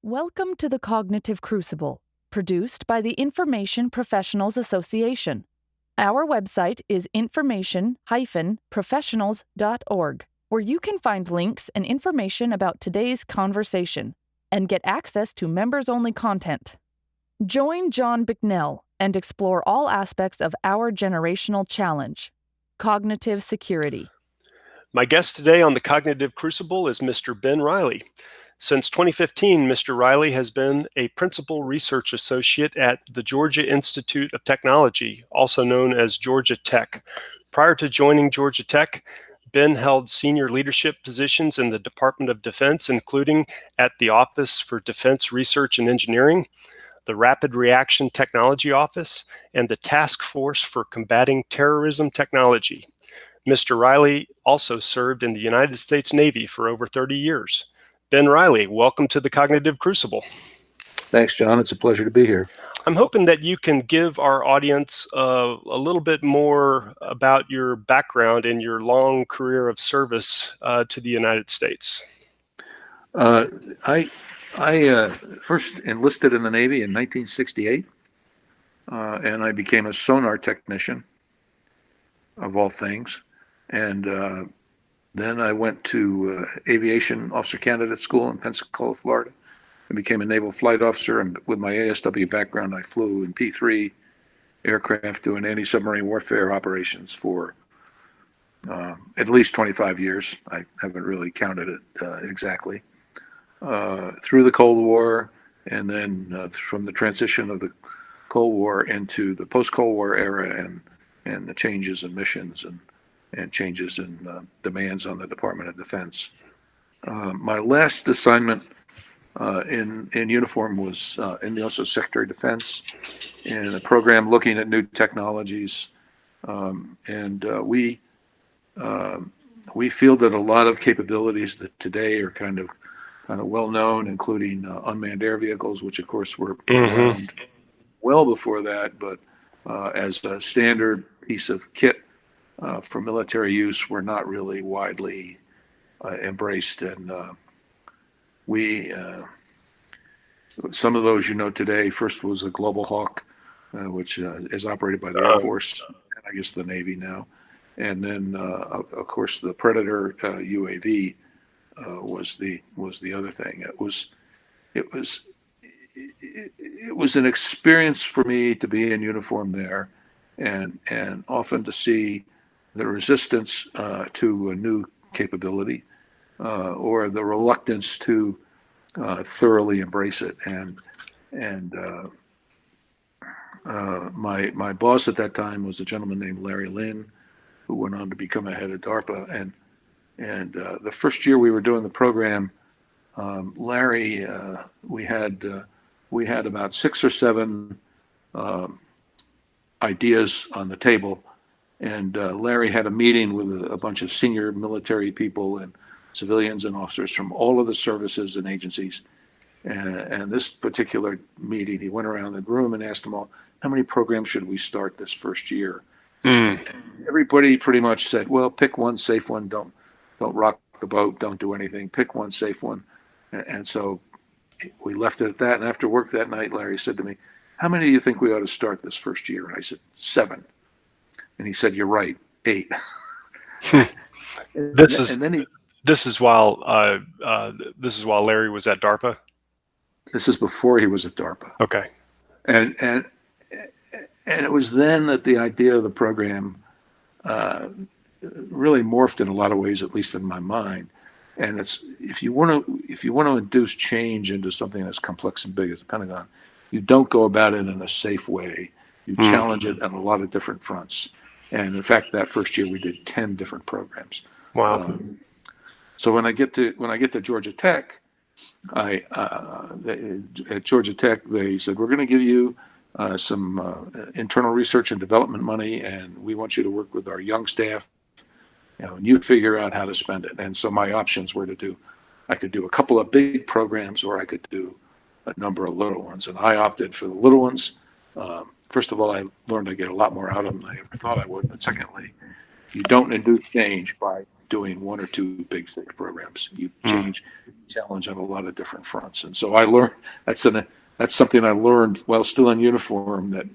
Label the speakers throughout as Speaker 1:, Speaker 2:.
Speaker 1: Welcome to the Cognitive Crucible, produced by the Information Professionals Association. Our website is information-professionals.org, where you can find links and information about today's conversation and get access to members-only content. Join John Bicknell and explore all aspects of our generational challenge, cognitive security.
Speaker 2: My guest today on the Cognitive Crucible is Mr. Ben Riley. Since 2015, Mr. Riley has been a principal research associate at the Georgia Institute of Technology, also known as Georgia Tech. Prior to joining Georgia Tech, Ben held senior leadership positions in the Department of Defense, including at the Office for Defense Research and Engineering, the Rapid Reaction Technology Office, and the Task Force for Combating Terrorism Technology. Mr. Riley also served in the United States Navy for over 30 years. Ben Riley, welcome to the Cognitive Crucible.
Speaker 3: Thanks, John. It's a pleasure to be here.
Speaker 2: I'm hoping that you can give our audience a little bit more about your background and your long career of service to the United States.
Speaker 3: I first enlisted in the Navy in 1968, and I became a sonar technician, of all things. And then I went to aviation officer candidate school in Pensacola, Florida, and became a naval flight officer. And with my ASW background, I flew in P-3 aircraft doing anti-submarine warfare operations for at least 25 years. I haven't really counted it exactly. Through the Cold War, and then from the transition of the Cold War into the post-Cold War era, and the changes in missions and changes in demands on the Department of Defense. My last assignment in uniform was in the also Secretary of Defense in a program looking at new technologies, and we fielded a lot of capabilities that today are kind of well known, including unmanned air vehicles, which of course were around well before that, but as a standard piece of kit for military use, were not really widely embraced. And some of those today. First was a Global Hawk, which is operated by the Air Force, and I guess the Navy now. And then, of course, the Predator UAV was the other thing. It was an experience for me to be in uniform there, and often to see the resistance to a new capability, or the reluctance to thoroughly embrace it. And my boss at that time was a gentleman named Larry Lynn, who went on to become a head of DARPA. And the first year we were doing the program, Larry, we had about 6 or 7 ideas on the table. And Larry had a meeting with a bunch of senior military people and civilians and officers from all of the services and agencies. And this particular meeting, he went around the room and asked them all, how many programs should we start this first year? Everybody pretty much said, well, pick one safe one. Don't rock the boat. Don't do anything. Pick one safe one. And so we left it at that. And after work that night, Larry said to me, how many do you think we ought to start this first year? And I said, 7. And he said, you're right, 8.
Speaker 2: This is while Larry was at DARPA?
Speaker 3: This is before he was at DARPA.
Speaker 2: Okay.
Speaker 3: And it was then that the idea of the program really morphed in a lot of ways, at least in my mind. And it's if you want to induce change into something that's complex and big as the Pentagon, you don't go about it in a safe way. You challenge it on a lot of different fronts. And in fact, that first year we did 10 different programs.
Speaker 2: Wow.
Speaker 3: So when I get to Georgia Tech, at Georgia Tech, they said, we're going to give you some internal research and development money, and we want you to work with our young staff, and you figure out how to spend it. And so my options were I could do a couple of big programs, or I could do a number of little ones. And I opted for the little ones. First of all, I learned I get a lot more out of them than I ever thought I would. But secondly, you don't induce change by doing one or two big thick programs. You challenge on a lot of different fronts. And so I learned that's something I learned while still in uniform that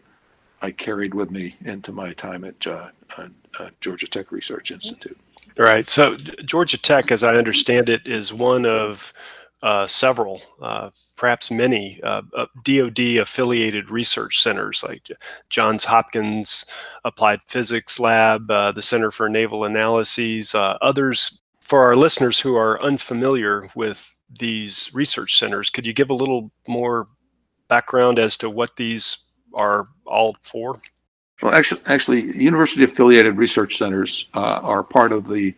Speaker 3: I carried with me into my time at Georgia Tech Research Institute.
Speaker 2: Right. So Georgia Tech, as I understand it, is one of several, perhaps many, DoD-affiliated research centers like Johns Hopkins Applied Physics Lab, the Center for Naval Analyses, others. For our listeners who are unfamiliar with these research centers, could you give a little more background as to what these are all for?
Speaker 3: Well, actually, university-affiliated research centers are part of the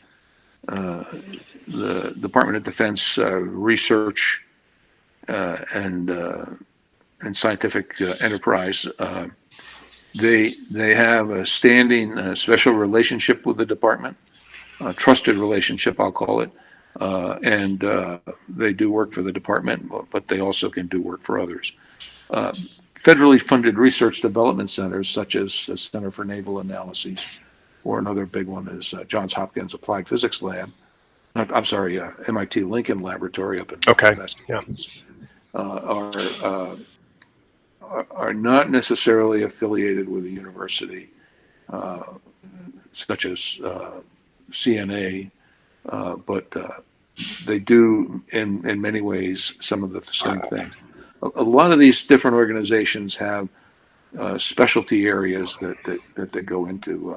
Speaker 3: Department of Defense research and scientific enterprise. They have a standing special relationship with the department, a trusted relationship, I'll call it, and they do work for the department, but they also can do work for others. Federally funded research development centers, such as the Center for Naval Analyses, or another big one is Johns Hopkins Applied Physics Lab. I'm sorry, MIT Lincoln Laboratory up in Massachusetts, are not necessarily affiliated with a university, such as CNA, but they do in many ways some of the same things. A lot of these different organizations have specialty areas that they go into.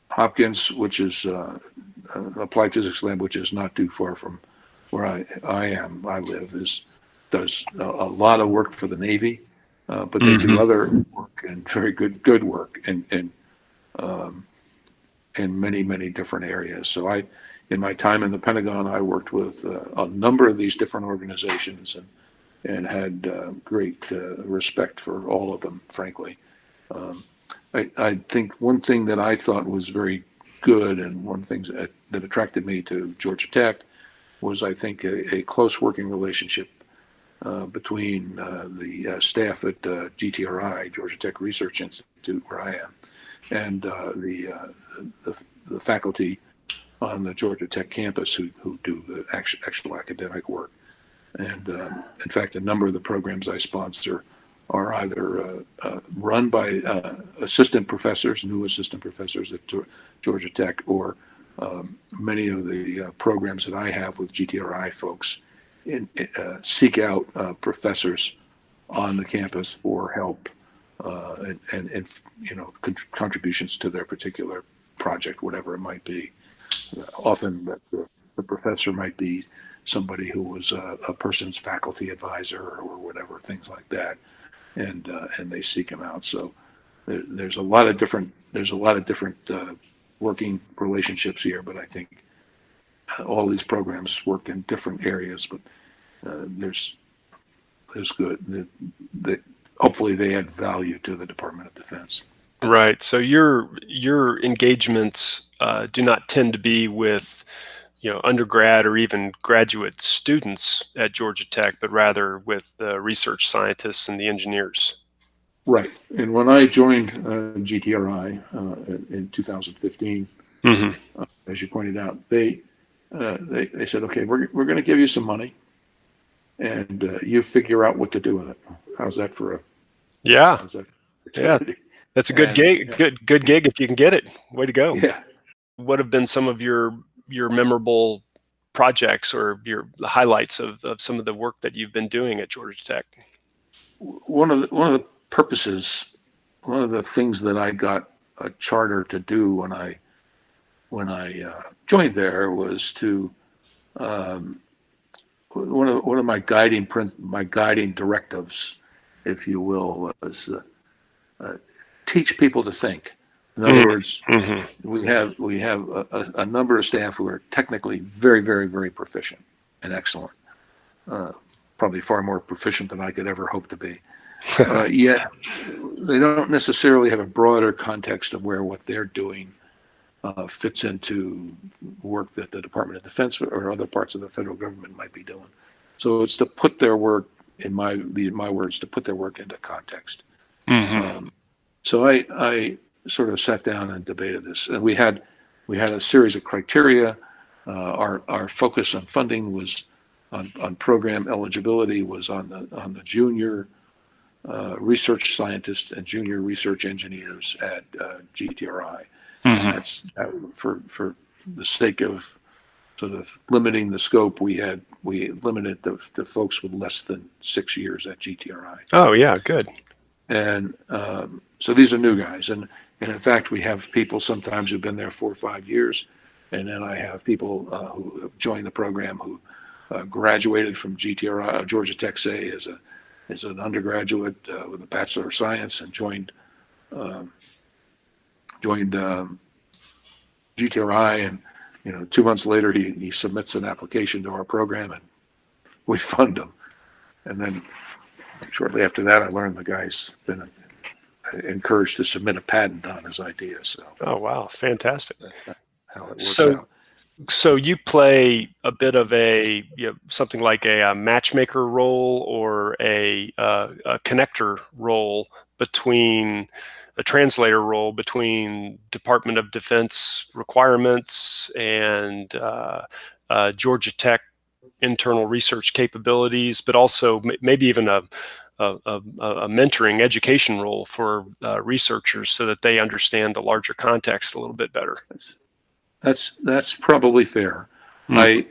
Speaker 3: Hopkins, which is Applied Physics Lab, which is not too far from where I live, does a lot of work for the Navy, but they do other work and very good work in many different areas. So in my time in the Pentagon, I worked with a number of these different organizations and had great respect for all of them, frankly. I think one thing that I thought was very good, and one of the things that attracted me to Georgia Tech was, I think, a close working relationship between the staff at GTRI, Georgia Tech Research Institute, where I am, and the faculty on the Georgia Tech campus who do the actual academic work. And in fact, a number of the programs I sponsor are either run by assistant professors, new assistant professors at Georgia Tech, or many of the programs that I have with GTRI folks seek out professors on the campus for help and contributions to their particular project, whatever it might be. Often the professor might be somebody who was a person's faculty advisor or whatever, things like that, and they seek them out. So there's a lot of different working relationships here, but I think all these programs work in different areas, but there's good that hopefully they add value to the Department of Defense.
Speaker 2: Right. So your engagements do not tend to be with, undergrad or even graduate students at Georgia Tech, but rather with the research scientists and the engineers.
Speaker 3: Right. And when I joined GTRI in 2015, as you pointed out, they said, "Okay, we're going to give you some money, and you figure out what to do with it." How's that for a?
Speaker 2: Yeah.
Speaker 3: How's that
Speaker 2: Yeah. That's a good gig. Good gig if you can get it. Way to go.
Speaker 3: Yeah.
Speaker 2: What have been some of your memorable projects or the highlights of some of the work that you've been doing at Georgia Tech?
Speaker 3: One of the purposes, one of the things that I got a charter to do when I joined there was to one of my guiding directives, if you will, was teach people to think. In other words, we have a number of staff who are technically very, very, very proficient and excellent, probably far more proficient than I could ever hope to be. Yet they don't necessarily have a broader context of where what they're doing fits into work that the Department of Defense or other parts of the federal government might be doing. So it's to put their work, in my words, to put their work into context. So I sort of sat down and debated this, and we had we had a series of criteria. Our focus on funding was on program eligibility was on the junior research scientists and junior research engineers at GTRI. And that's for the sake of sort of limiting the scope. We limited to folks with less than 6 years at GTRI.
Speaker 2: Oh yeah, good.
Speaker 3: And so these are new guys, and in fact, we have people sometimes who've been there 4 or 5 years, and then I have people who have joined the program who graduated from GTRI, Georgia Tech, say, as an undergraduate with a Bachelor of Science, and joined GTRI, and 2 months later he submits an application to our program, and we fund him, and then shortly after that, I learned the guy's been encouraged to submit a patent on his idea. So,
Speaker 2: oh wow, fantastic!
Speaker 3: That's how it works out.
Speaker 2: So you play a bit of something like a matchmaker role or a connector role between a translator role between Department of Defense requirements and Georgia Tech internal research capabilities, but also maybe even a mentoring education role for researchers so that they understand the larger context a little bit better.
Speaker 3: That's probably fair. I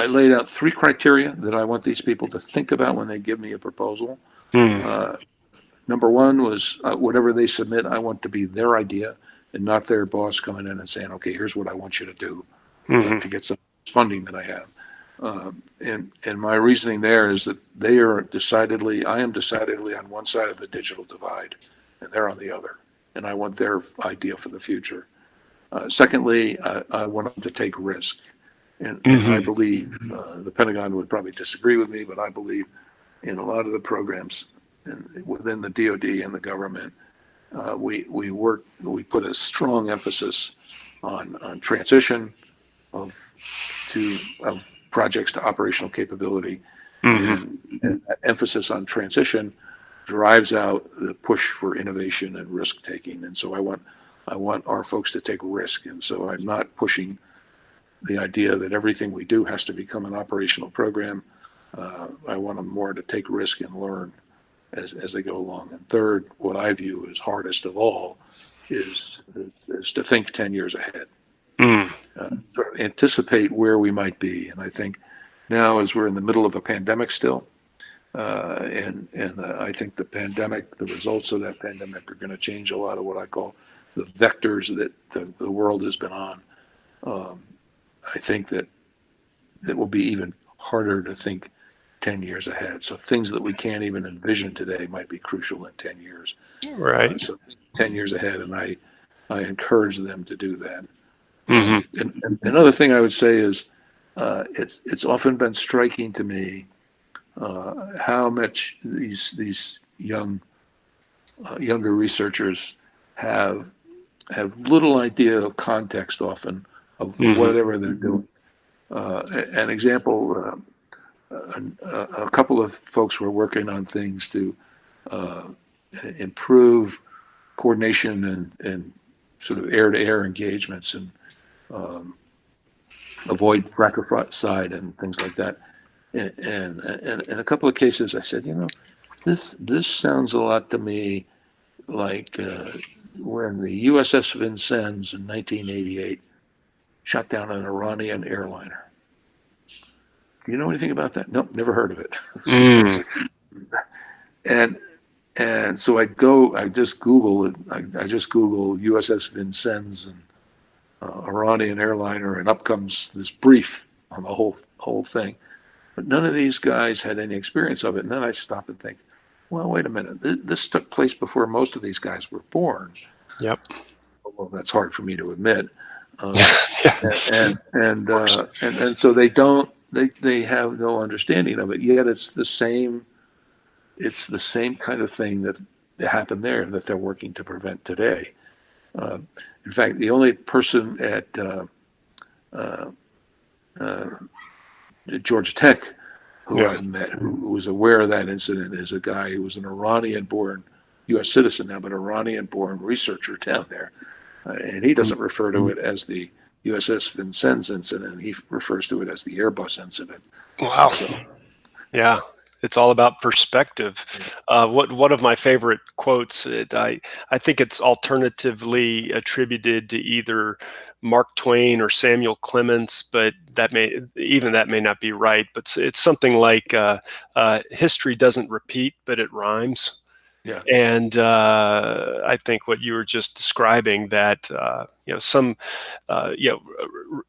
Speaker 3: laid out 3 criteria that I want these people to think about when they give me a proposal. Number 1 was whatever they submit, I want to be their idea and not their boss coming in and saying, okay, here's what I want you to do to get some funding that I have. And my reasoning there is that I am decidedly on one side of the digital divide and they're on the other. And I want their idea for the future. Secondly, I want them to take risk. And I believe, the Pentagon would probably disagree with me, but I believe in a lot of the programs within the DoD and the government, we put a strong emphasis on transition of projects to operational capability, and that emphasis on transition drives out the push for innovation and risk taking. And so I want our folks to take risk, and so I'm not pushing the idea that everything we do has to become an operational program. I want them more to take risk and learn as they go along. And third, what I view as hardest of all is to think 10 years ahead. Sort of anticipate where we might be. And I think now, as we're in the middle of a pandemic still, and I think the results of that pandemic are going to change a lot of what I call the vectors that the world has been on. I think that it will be even harder to think 10 years ahead. So things that we can't even envision today might be crucial in 10 years.
Speaker 2: Right.
Speaker 3: So 10 years ahead, and I encourage them to do that. And another thing I would say is it's often been striking to me how much these younger researchers have little idea of context often of whatever they're doing. An example, a couple of folks were working on things to improve coordination and sort of air-to-air engagements and avoid fratricide and things like that. And in a couple of cases, I said, this sounds a lot to me like when the USS Vincennes in 1988 shot down an Iranian airliner. Do you know anything about that? Nope, never heard of it. And so I just Google it. I just Google USS Vincennes and Iranian airliner, and up comes this brief on the whole thing. But none of these guys had any experience of it. And then I stop and think, well, wait a minute. This took place before most of these guys were born.
Speaker 2: Yep.
Speaker 3: Well, that's hard for me to admit. And so they don't. They have no understanding of it. Yet it's the same kind of thing that happened there that they're working to prevent today. In fact, the only person at Georgia Tech who I've met who was aware of that incident is a guy who was an Iranian-born U.S. citizen now, but Iranian-born researcher down there. And he doesn't refer to it as the USS Vincennes incident. He refers to it as the Airbus incident.
Speaker 2: Wow.
Speaker 3: So,
Speaker 2: yeah, it's all about perspective. One of my favorite quotes, I think it's alternatively attributed to either Mark Twain or Samuel Clemens, but that may not be right. But it's something like history doesn't repeat, but it rhymes.
Speaker 3: yeah.
Speaker 2: And I think what you were just describing, that some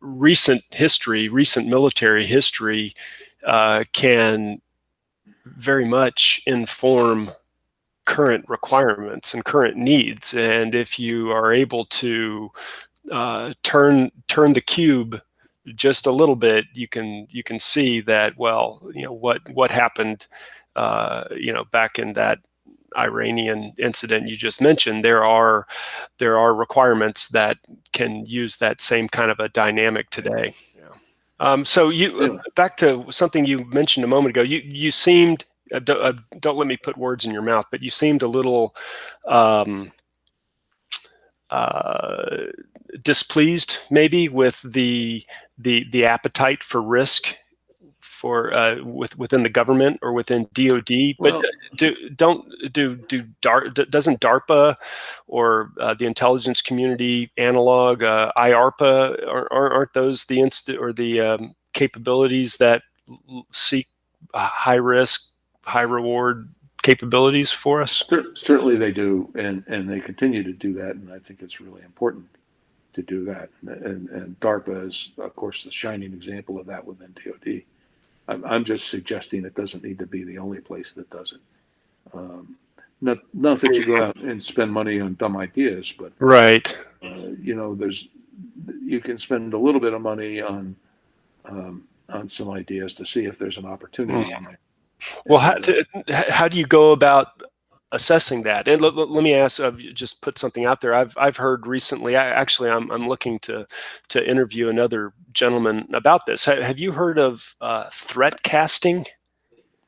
Speaker 2: recent history, recent military history, can very much inform current requirements and current needs. And if you are able to turn the cube just a little bit, you can see that, well, what happened back in that Iranian incident you just mentioned. There are requirements that can use that same kind of a dynamic today. So back to something you mentioned a moment ago. You seemed, don't let me put words in your mouth, but you seemed a little displeased, maybe, with the appetite for risk for within the government or within DoD. But doesn't DARPA or the intelligence community analog IARPA, aren't those the capabilities that seek high risk, high reward capabilities for us?
Speaker 3: Certainly they do, and they continue to do that, and I think it's really important to do that. And DARPA is, of course, the shining example of that within DoD. I'm just suggesting it doesn't need to be the only place that does it. Not that you go out and spend money on dumb ideas, but
Speaker 2: right.
Speaker 3: You can spend a little bit of money on some ideas to see if there's an opportunity in there.
Speaker 2: Well, how do you go about assessing that? And let me ask, just put something out there. I've heard recently. I'm looking to interview another gentleman about this. Have you heard of threat casting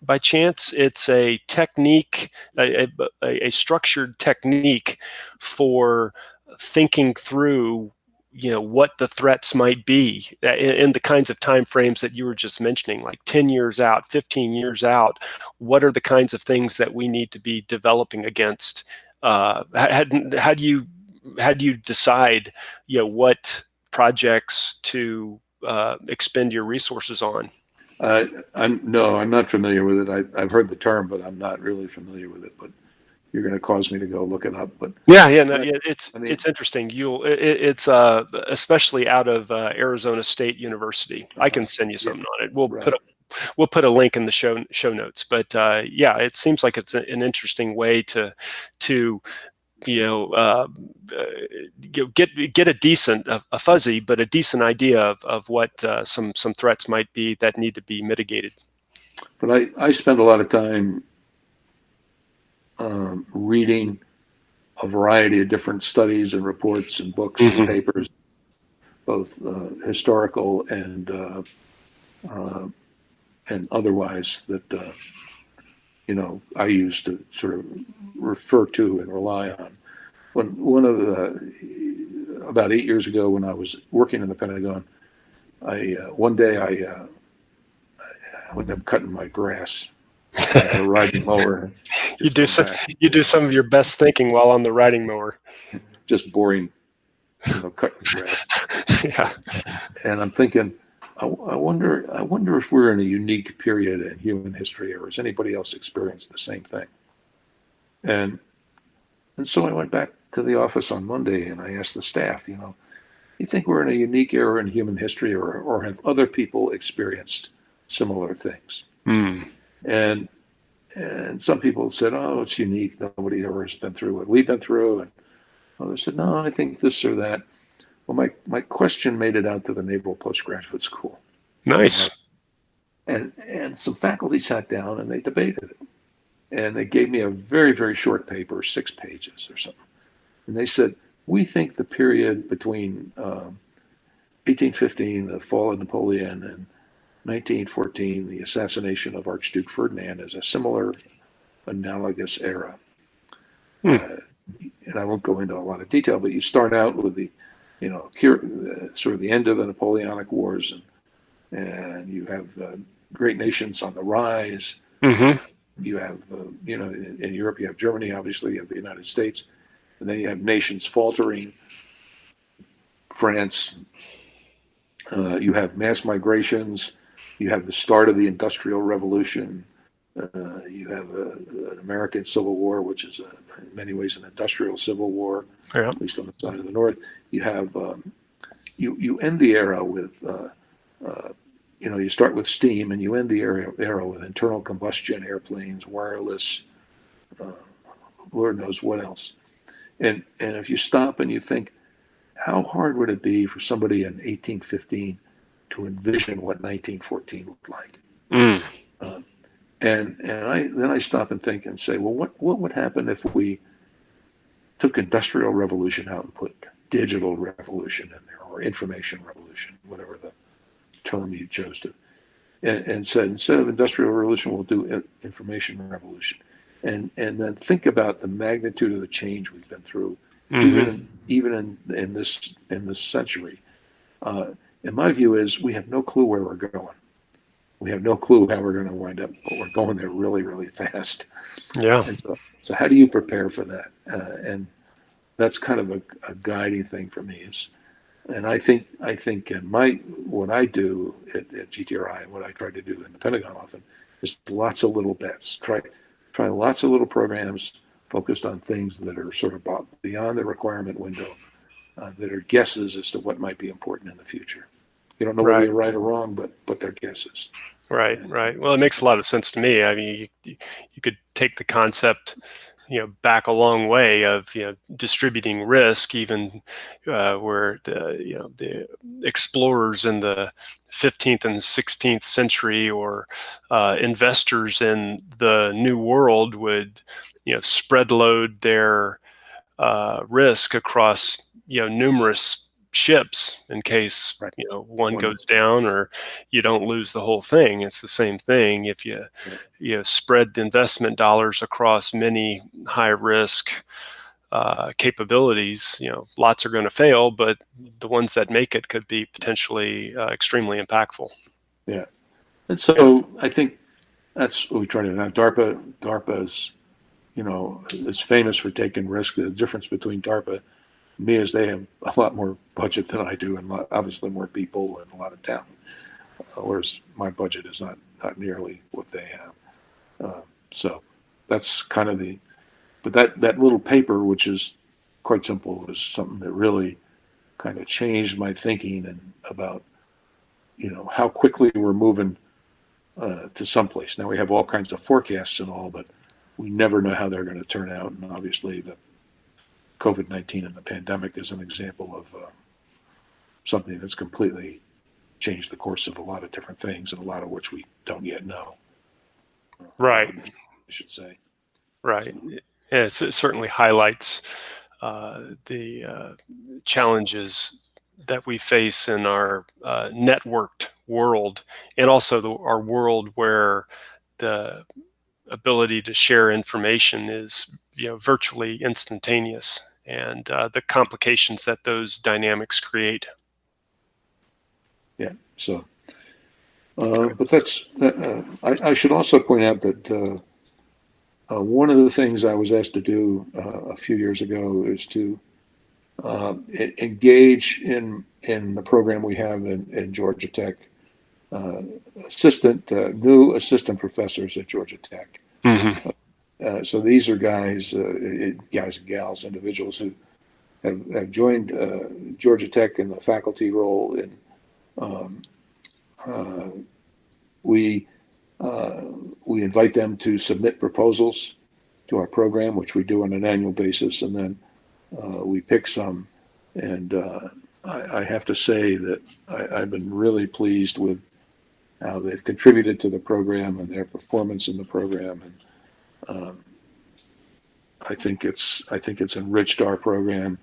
Speaker 2: by chance? It's a technique, a structured technique for thinking through what the threats might be in the kinds of time frames that you were just mentioning, like 10 years out, 15 years out. What are the kinds of things that we need to be developing against? How do you decide what projects to expend your resources on?
Speaker 3: I'm not familiar with it. I've heard the term, but I'm not really familiar with it. But you're going to cause me to go look it up. But
Speaker 2: it's interesting. It's especially out of Arizona State University. I can send you something on it. We'll put a link in the show notes. But it seems like it's an interesting way to get a decent, a fuzzy, but a decent idea of what some threats might be that need to be mitigated.
Speaker 3: But I spend a lot of time reading a variety of different studies and reports and books and papers, both historical and otherwise, that I use to sort of refer to and rely on. About 8 years ago, when I was working in the Pentagon, one day when I'm cutting my grass, a riding mower.
Speaker 2: You do some of your best thinking while on the riding mower.
Speaker 3: Just boring, cutting grass.
Speaker 2: Yeah.
Speaker 3: And I'm thinking, I wonder if we're in a unique period in human history, or has anybody else experienced the same thing? And so I went back to the office on Monday and I asked the staff, you think we're in a unique era in human history, or have other people experienced similar things? And some people said, oh, it's unique. Nobody ever has been through what we've been through. And others said, no, I think this or that. Well, my question made it out to the Naval Postgraduate School.
Speaker 2: Nice.
Speaker 3: And some faculty sat down and they debated it. And they gave me a very, very short paper, 6 pages or something. And they said, we think the period between 1815, the fall of Napoleon, and 1914, the assassination of Archduke Ferdinand, is a similar analogous era. and I won't go into a lot of detail, but you start out with the, sort of the end of the Napoleonic Wars, and you have great nations on the rise.
Speaker 2: Mm-hmm.
Speaker 3: You have, in Europe, you have Germany, obviously, you have the United States, and then you have nations faltering, France. You have mass migrations. You have the start of the Industrial Revolution. You have an American Civil War, which is in many ways an industrial civil war,
Speaker 2: Yeah.
Speaker 3: at least on the side of the North. You have you end the era with you start with steam and you end the era with internal combustion airplanes, wireless, Lord knows what else. And if you stop and you think, how hard would it be for somebody in 1815 to envision what 1914 looked like?
Speaker 2: Mm.
Speaker 3: And I stop and think and say, well, what would happen if we took industrial revolution out and put digital revolution in there, or information revolution, whatever the term you chose to, and said, instead of industrial revolution, we'll do information revolution, and then think about the magnitude of the change we've been through,
Speaker 2: Mm-hmm.
Speaker 3: even in this century. And my view is we have no clue where we're going. We have no clue how we're going to wind up, but we're going there really, really fast.
Speaker 2: Yeah.
Speaker 3: And so how do you prepare for that? And that's kind of a guiding thing for me. And I think what I do at GTRI and what I try to do in the Pentagon often is lots of little bets. Try lots of little programs focused on things that are sort of beyond the requirement window, that are guesses as to what might be important in the future. You don't know whether
Speaker 2: Right.
Speaker 3: you're right or wrong, but they're guesses.
Speaker 2: Right. Well, it makes a lot of sense to me. I mean, you could take the concept, back a long way of, distributing risk, even where the explorers in the 15th and 16th century, or investors in the New World would, spread load their risk across, numerous ships in case,
Speaker 3: Right.
Speaker 2: one goes down, or you don't lose the whole thing. It's the same thing if you spread the investment dollars across many high risk capabilities. Lots are going to fail, but the ones that make it could be potentially extremely impactful.
Speaker 3: Yeah. And so I think that's what we try to do now. DARPA is famous for taking risk. The difference between DARPA and me is they have a lot more budget than I do, and obviously more people and a lot of talent. Whereas my budget is not nearly what they have. So that's kind of but that little paper, which is quite simple, was something that really kind of changed my thinking and about, how quickly we're moving to someplace. Now we have all kinds of forecasts and all, but we never know how they're going to turn out. And obviously the COVID-19 and the pandemic is an example of something that's completely changed the course of a lot of different things, and a lot of which we don't yet know.
Speaker 2: Right.
Speaker 3: I should say.
Speaker 2: Right. Yeah, it certainly highlights the challenges that we face in our networked world, and also our world where the ability to share information is, virtually instantaneous, and the complications that those dynamics create.
Speaker 3: Yeah. So, but I should also point out that one of the things I was asked to do a few years ago is to engage in the program we have in Georgia Tech, new assistant professors at Georgia Tech.
Speaker 2: Mm-hmm.
Speaker 3: So these are guys and gals, individuals who have joined Georgia Tech in the faculty role. And we invite them to submit proposals to our program, which we do on an annual basis, and then we pick some. And I have to say that I've been really pleased with how they've contributed to the program and their performance in the program. And I think it's enriched our program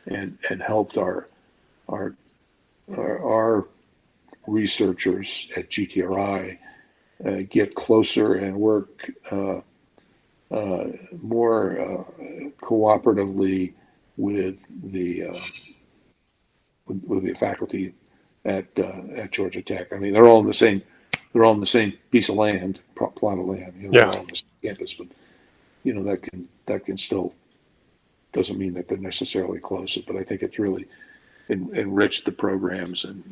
Speaker 3: and helped our researchers at GTRI get closer and work more cooperatively with the with the faculty at Georgia Tech. I mean, they're all in the same piece of land, plot of land. They're all on the same campus, but that can still doesn't mean that they're necessarily close. But I think it's really enriched the programs and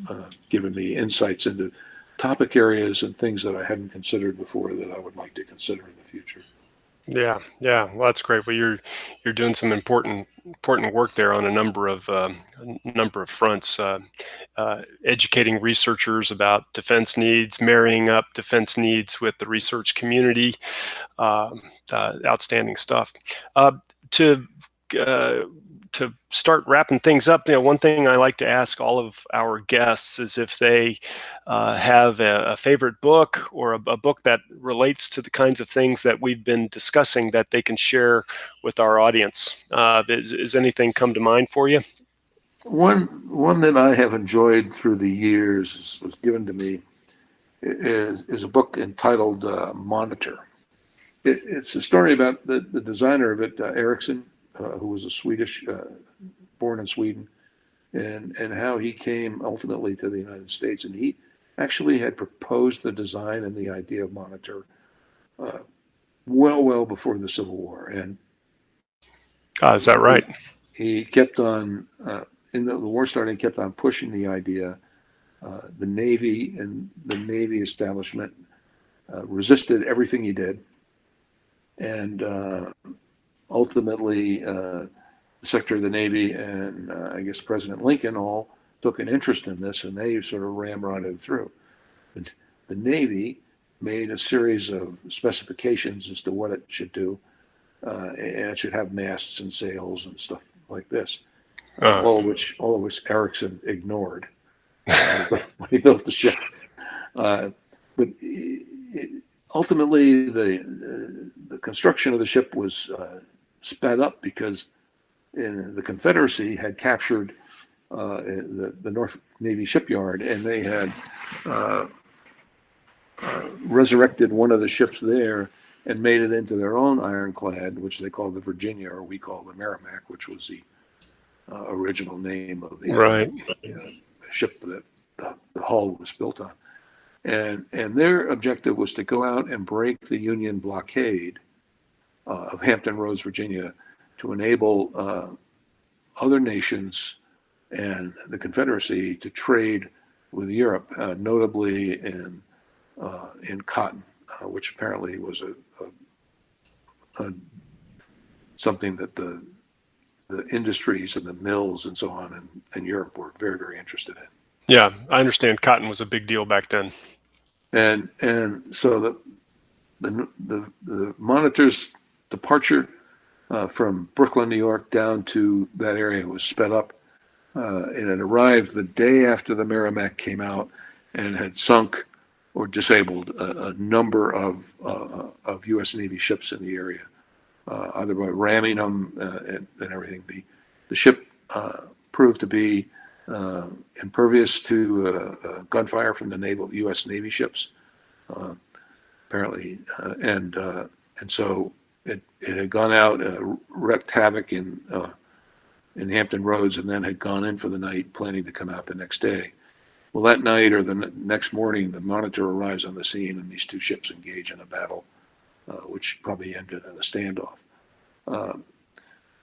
Speaker 3: given me insights into topic areas and things that I hadn't considered before that I would like to consider in the future.
Speaker 2: Yeah, yeah. Well, that's great. Well, you're doing some important work there on a number of fronts, educating researchers about defense needs, marrying up defense needs with the research community. Outstanding stuff. To to start wrapping things up, one thing I like to ask all of our guests is if they have a favorite book or a book that relates to the kinds of things that we've been discussing that they can share with our audience. Is anything come to mind for you?
Speaker 3: One that I have enjoyed through the years was given to me is a book entitled Monitor. It's a story about the designer of it, Ericsson, who was a Swedish, born in Sweden, and how he came ultimately to the United States. And he actually had proposed the design and the idea of Monitor well before the Civil War. And
Speaker 2: is that right?
Speaker 3: He kept on, in the war started, he kept on pushing the idea. The Navy and the Navy establishment resisted everything he did. And ultimately, the Secretary of the Navy and I guess President Lincoln all took an interest in this, and they sort of ramrodded it through. The Navy made a series of specifications as to what it should do, and it should have masts and sails and stuff like this, all of which Ericsson ignored when he built the ship. But ultimately, the construction of the ship was sped up because the Confederacy had captured the Norfolk Navy shipyard, and they had resurrected one of the ships there and made it into their own ironclad, which they called the Virginia, or we call the Merrimack, which was the original name of the ship that the hull was built on. And their objective was to go out and break the Union blockade of Hampton Roads, Virginia, to enable other nations and the Confederacy to trade with Europe, notably in cotton, which apparently was something that the industries and the mills and so on in Europe were very, very interested in.
Speaker 2: Yeah, I understand cotton was a big deal back then.
Speaker 3: And so the Monitor's departure from Brooklyn, New York, down to that area was sped up, and it arrived the day after the Merrimack came out and had sunk or disabled a number of U.S. Navy ships in the area, either by ramming them and everything. The ship proved to be impervious to gunfire from the U.S. Navy ships, apparently, and so it had gone out, wreaked havoc in Hampton Roads, and then had gone in for the night, planning to come out the next day. Well, that night or the next morning, the Monitor arrives on the scene, and these two ships engage in a battle, which probably ended in a standoff.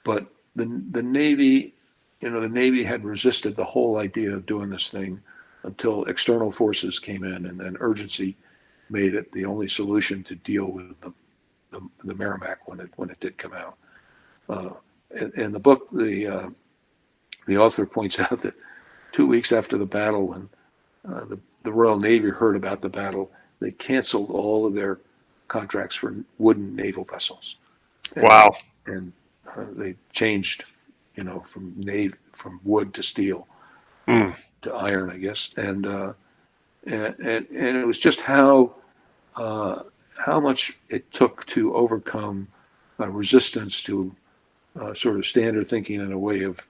Speaker 3: But the Navy. The Navy had resisted the whole idea of doing this thing until external forces came in, and then urgency made it the only solution to deal with the Merrimack when it did come out. In the book, the author points out that 2 weeks after the battle, when the Royal Navy heard about the battle, they canceled all of their contracts for wooden naval vessels.
Speaker 2: Wow!
Speaker 3: And they changed. From wood to steel, to iron, I guess, and it was just how much it took to overcome resistance to sort of standard thinking and a way of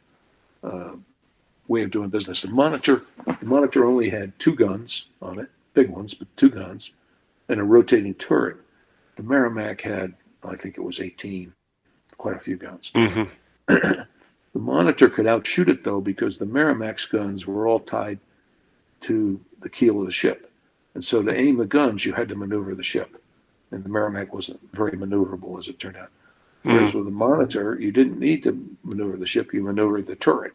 Speaker 3: doing business. The Monitor only had 2 guns on it, big ones, but 2 guns, and a rotating turret. The Merrimack had, I think it was 18, quite a few guns.
Speaker 2: Mm-hmm.
Speaker 3: The Monitor could outshoot it, though, because the Merrimack's guns were all tied to the keel of the ship. And so to aim the guns, you had to maneuver the ship. And the Merrimack wasn't very maneuverable, as it turned out. Whereas with the Monitor, you didn't need to maneuver the ship, you maneuvered the turret.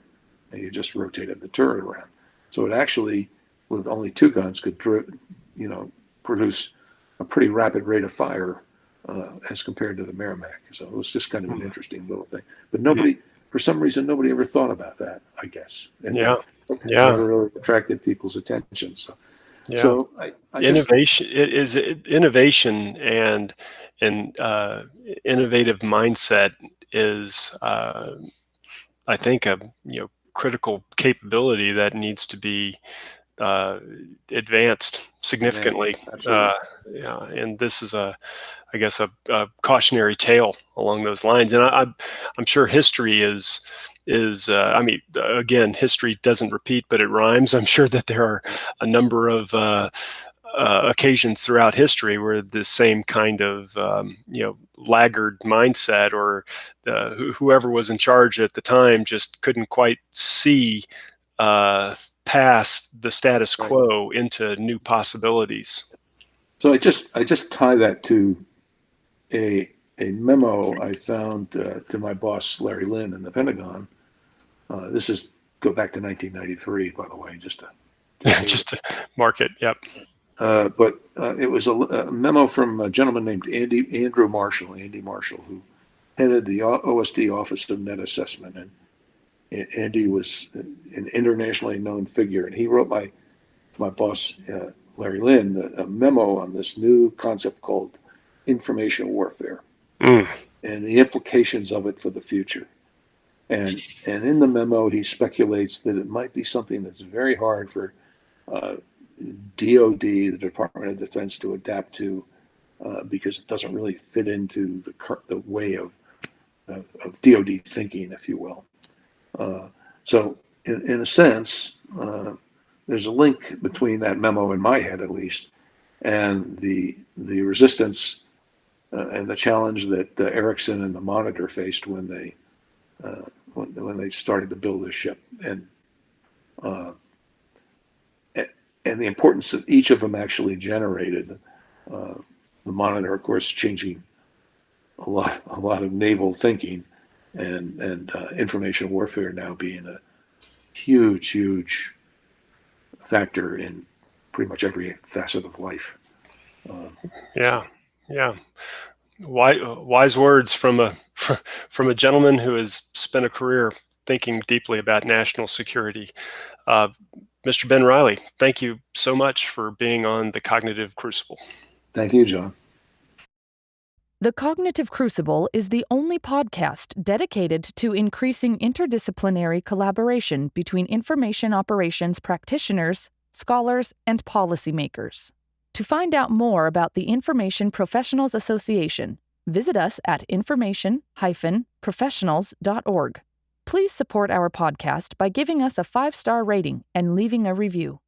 Speaker 3: And you just rotated the turret around. So it actually, with only 2 guns, could produce a pretty rapid rate of fire as compared to the Merrimack. So it was just kind of an interesting little thing. But nobody, for some reason, nobody ever thought about that, I guess. And it never really attracted people's attention. So, I
Speaker 2: innovation is innovation and innovative mindset is, I think, a critical capability that needs to be advanced significantly. And this is I guess a cautionary tale along those lines. And I'm sure history is I mean, again, history doesn't repeat, but it rhymes. I'm sure that there are a number of occasions throughout history where the same kind of laggard mindset or whoever was in charge at the time just couldn't quite see past the status quo into new possibilities.
Speaker 3: So I just tie that to a memo I found to my boss Larry Lynn in the Pentagon. This is go back to 1993, by the way, just
Speaker 2: to mark it. Yep.
Speaker 3: But it was a memo from a gentleman named Andy Marshall, who headed the OSD Office of Net Assessment, and Andy was an internationally known figure, and he wrote my boss Larry Lynn a memo on this new concept called information warfare and the implications of it for the future. And in the memo, he speculates that it might be something that's very hard for DOD, the Department of Defense, to adapt to because it doesn't really fit into the way of DOD thinking, if you will. So in a sense, there's a link between that memo in my head, at least, and the resistance and the challenge that Erickson and the Monitor faced when they started to build this ship, and the importance that each of them actually generated. The Monitor, of course, changing a lot of naval thinking, and information warfare now being a huge factor in pretty much every facet of life.
Speaker 2: Yeah. Wise words from a gentleman who has spent a career thinking deeply about national security. Mr. Ben Riley, thank you so much for being on The Cognitive Crucible.
Speaker 3: Thank you, John.
Speaker 1: The Cognitive Crucible is the only podcast dedicated to increasing interdisciplinary collaboration between information operations practitioners, scholars, and policymakers. To find out more about the Information Professionals Association, visit us at information-professionals.org. Please support our podcast by giving us a 5-star rating and leaving a review.